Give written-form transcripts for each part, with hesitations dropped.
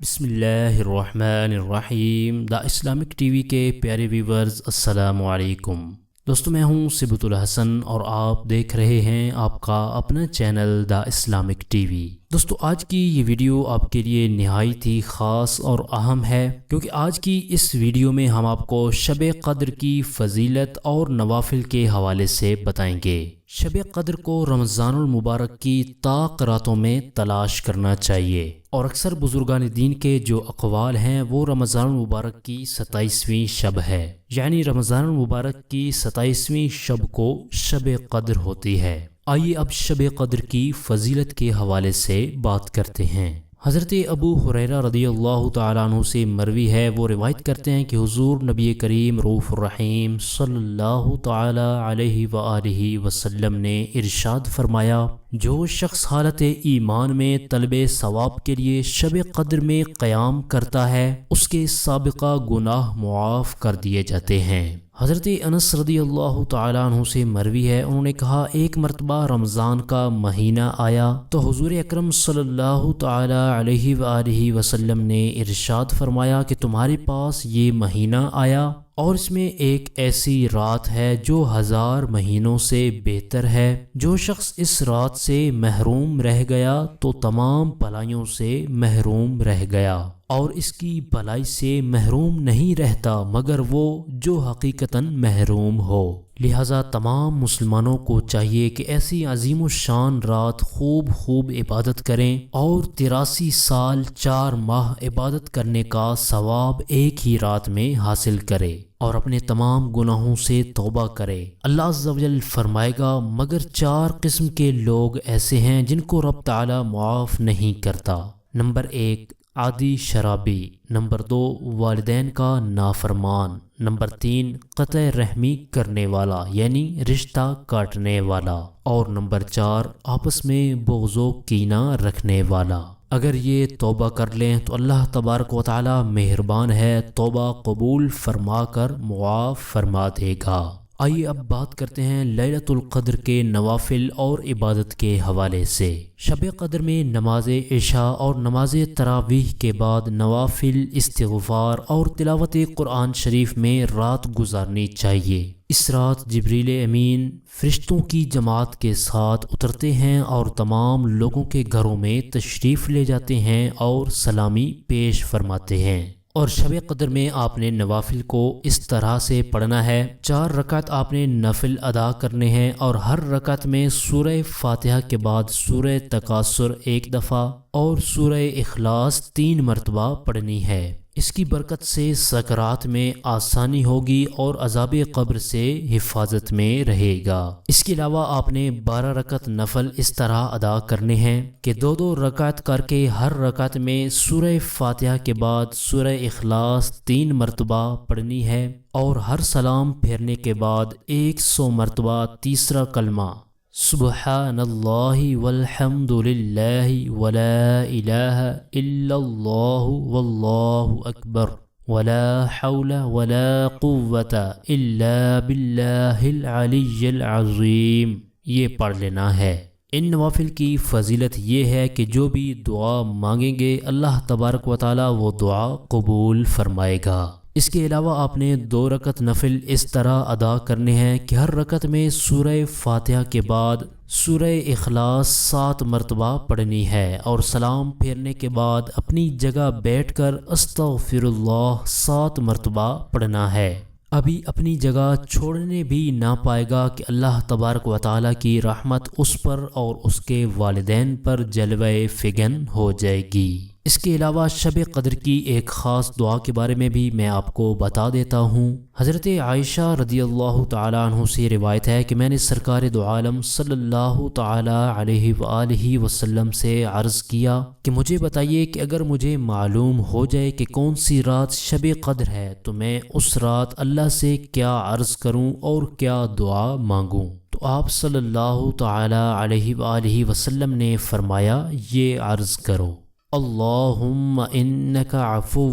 بسم اللہ الرحمن الرحیم دا اسلامک ٹی وی کے پیارے ویورز السلام علیکم دوستو، میں ہوں سبتulhassan اور آپ دیکھ رہے ہیں آپ کا اپنا channel the Islamic T V. دوستو، آج کی یہ ویڈیو آپ کے لیے نہایت ہی خاص اور اہم ہے، کیونکہ آج کی اس ویڈیو میں ہم آپ کو شب قدر کی فضیلت اور نوافل کے حوالے سے بتائیں گے۔ شب قدر کو رمضان المبارک کی طاق راتوں میں تلاش کرنا چاہیے، اور اکثر بزرگان دین کے جو اقوال ہیں وہ رمضان المبارک کی 27ویں شب ہے، یعنی رمضان المبارک کی 27ویں شب کو شب قدر ہوتی ہے۔ آئیے اب شب قدر کی فضیلت کے حوالے سے بات کرتے ہیں۔ حضرت ابو ہریرہ رضی اللہ تعالیٰ عنہ سے مروی ہے، وہ روایت کرتے ہیں کہ حضور نبی کریم رؤوف الرحیم صلی اللہ تعالیٰ علیہ وآلہ وسلم نے ارشاد فرمایا، جو شخص حالت ایمان میں طلب ثواب کے لیے شب قدر میں قیام کرتا ہے اس کے سابقہ گناہ معاف کر دیے جاتے ہیں۔ حضرت انس رضی اللہ تعالیٰ عنہ سے مروی ہے، انہوں نے کہا ایک مرتبہ رمضان کا مہینہ آیا تو حضور اکرم صلی اللہ تعالیٰ علیہ وآلہ وسلم نے ارشاد فرمایا کہ تمہارے پاس یہ مہینہ آیا اور اس میں ایک ایسی رات ہے جو 1000 مہینوں سے بہتر ہے۔ جو شخص اس رات سے محروم رہ گیا تو تمام بھلائیوں سے محروم رہ گیا، اور اس کی بھلائی سے محروم نہیں رہتا مگر وہ جو حقیقتاً محروم ہو۔ لہٰذا تمام مسلمانوں کو چاہیے کہ ایسی عظیم الشان رات خوب عبادت کریں اور 83 سال 4 ماہ عبادت کرنے کا ثواب ایک ہی رات میں حاصل کرے اور اپنے تمام گناہوں سے توبہ کرے۔ اللہ عز و جل فرمائے گا مگر 4 قسم کے لوگ ایسے ہیں جن کو رب تعالی معاف نہیں کرتا۔ نمبر 1 عادی شرابی، نمبر 2 والدین کا نافرمان، نمبر 3 قطع رحمی کرنے والا یعنی رشتہ کاٹنے والا، اور نمبر 4 آپس میں بغض و کینہ رکھنے والا۔ اگر یہ توبہ کر لیں تو اللہ تبارک و تعالی مہربان ہے، توبہ قبول فرما کر معاف فرما دے گا۔ آئیے اب بات کرتے ہیں لیلۃ القدر کے نوافل اور عبادت کے حوالے سے۔ شب قدر میں نماز عشاء اور نماز تراویح کے بعد نوافل، استغفار اور تلاوت قرآن شریف میں رات گزارنی چاہیے۔ اس رات جبریل امین فرشتوں کی جماعت کے ساتھ اترتے ہیں اور تمام لوگوں کے گھروں میں تشریف لے جاتے ہیں اور سلامی پیش فرماتے ہیں۔ اور شب قدر میں آپ نے نوافل کو اس طرح سے پڑھنا ہے، 4 رکعت آپ نے نفل ادا کرنے ہیں، اور ہر رکعت میں سورہ فاتحہ کے بعد سورہ تکاثر 1 دفعہ اور سورہ اخلاص 3 مرتبہ پڑھنی ہے۔ اس کی برکت سے سکرات میں آسانی ہوگی اور عذاب قبر سے حفاظت میں رہے گا۔ اس کے علاوہ آپ نے 12 رکعت نفل اس طرح ادا کرنے ہیں کہ 2 رکعت کر کے ہر رکعت میں سورہ فاتحہ کے بعد سورہ اخلاص 3 مرتبہ پڑھنی ہے، اور ہر سلام پھیرنے کے بعد 100 مرتبہ تیسرا کلمہ سبحان اللہ والحمد للہ ولا الہ الا اللہ واللہ اکبر ولا حول ولا قوة الا باللہ العلی العظیم یہ پڑھ لینا ہے۔ ان نوافل کی فضیلت یہ ہے کہ جو بھی دعا مانگیں گے اللہ تبارک و تعالی وہ دعا قبول فرمائے گا۔ اس کے علاوہ آپ نے 2 رکعت نفل اس طرح ادا کرنے ہیں کہ ہر رکعت میں سورہ فاتحہ کے بعد سورہ اخلاص 7 مرتبہ پڑھنی ہے، اور سلام پھیرنے کے بعد اپنی جگہ بیٹھ کر استغفر اللہ 7 مرتبہ پڑھنا ہے۔ ابھی اپنی جگہ چھوڑنے بھی نہ پائے گا کہ اللہ تبارک و تعالیٰ کی رحمت اس پر اور اس کے والدین پر جلوہ فگن ہو جائے گی۔ اس کے علاوہ شب قدر کی ایک خاص دعا کے بارے میں بھی میں آپ کو بتا دیتا ہوں۔ حضرت عائشہ رضی اللہ تعالیٰ عنہ سے روایت ہے کہ میں نے سرکار دو عالم صلی اللہ تعالیٰ علیہ وآلہ وسلم سے عرض کیا کہ مجھے بتائیے کہ اگر مجھے معلوم ہو جائے کہ کون سی رات شب قدر ہے تو میں اس رات اللہ سے کیا عرض کروں اور کیا دعا مانگوں؟ تو آپ صلی اللہ تعالیٰ علیہ وآلہ وسلم نے فرمایا یہ عرض کرو، اللہم انک عفو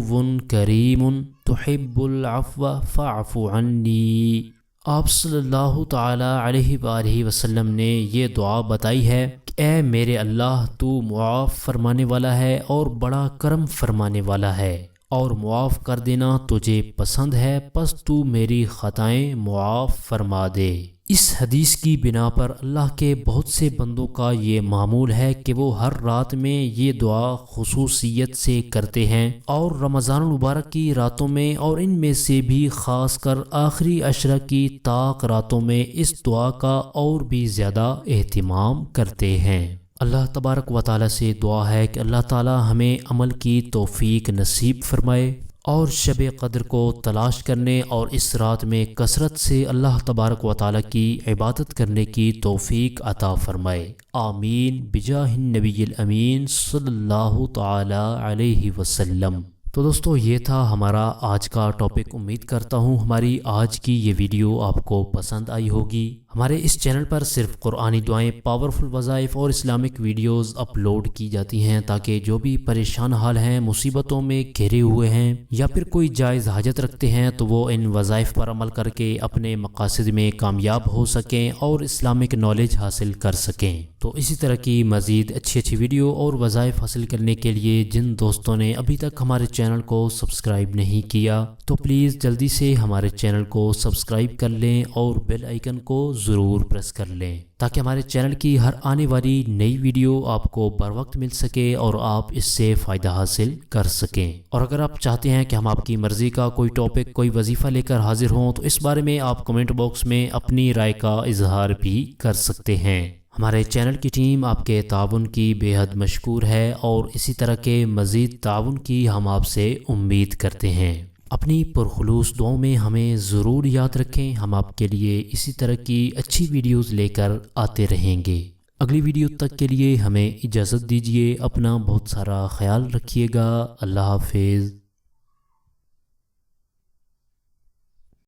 کریم تحب العفو فاعف عنی، آپ صلی اللہ تعالی علیہ وآلہ وسلم نے یہ دعا بتائی ہے کہ اے میرے اللہ، تو معاف فرمانے والا ہے اور بڑا کرم فرمانے والا ہے، اور معاف کر دینا تجھے پسند ہے، پس تو میری خطائیں معاف فرما دے۔ اس حدیث کی بنا پر اللہ کے بہت سے بندوں کا یہ معمول ہے کہ وہ ہر رات میں یہ دعا خصوصیت سے کرتے ہیں، اور رمضان المبارک کی راتوں میں، اور ان میں سے بھی خاص کر آخری عشرہ کی طاق راتوں میں اس دعا کا اور بھی زیادہ اہتمام کرتے ہیں۔ اللہ تبارک و تعالیٰ سے دعا ہے کہ اللہ تعالیٰ ہمیں عمل کی توفیق نصیب فرمائے، اور شب قدر کو تلاش کرنے اور اس رات میں کثرت سے اللہ تبارک و تعالیٰ کی عبادت کرنے کی توفیق عطا فرمائے، آمین بجاہ النبی الامین صلی اللہ تعالی علیہ وسلم۔ تو دوستو، یہ تھا ہمارا آج کا ٹاپک۔ امید کرتا ہوں ہماری آج کی یہ ویڈیو آپ کو پسند آئی ہوگی۔ ہمارے اس چینل پر صرف قرآنی دعائیں، پاورفل وظائف اور اسلامک ویڈیوز اپلوڈ کی جاتی ہیں، تاکہ جو بھی پریشان حال ہیں، مصیبتوں میں گھرے ہوئے ہیں، یا پھر کوئی جائز حاجت رکھتے ہیں، تو وہ ان وظائف پر عمل کر کے اپنے مقاصد میں کامیاب ہو سکیں اور اسلامک نالج حاصل کر سکیں۔ تو اسی طرح کی مزید اچھی ویڈیو اور وظائف حاصل کرنے کے لیے جن دوستوں نے ابھی تک ہمارے چینل کو سبسکرائب نہیں کیا، تو پلیز جلدی سے ہمارے چینل کو سبسکرائب کر لیں اور بیل آئیکن کو ضرور پریس کر لیں، تاکہ ہمارے چینل کی ہر آنے والی نئی ویڈیو آپ کو بر وقت مل سکے اور آپ اس سے فائدہ حاصل کر سکیں۔ اور اگر آپ چاہتے ہیں کہ ہم آپ کی مرضی کا کوئی ٹاپک، کوئی وظیفہ لے کر حاضر ہوں، تو اس بارے میں آپ کمنٹ باکس میں اپنی رائے کا اظہار بھی کر سکتے ہیں۔ ہمارے چینل کی ٹیم آپ کے تعاون کی بے حد مشکور ہے، اور اسی طرح کے مزید تعاون کی ہم آپ سے امید کرتے ہیں۔ اپنی پرخلوص دعاؤں میں ہمیں ضرور یاد رکھیں۔ ہم آپ کے لیے اسی طرح کی اچھی ویڈیوز لے کر آتے رہیں گے۔ اگلی ویڈیو تک کے لیے ہمیں اجازت دیجیے۔ اپنا بہت سارا خیال رکھیے گا۔ اللہ حافظ۔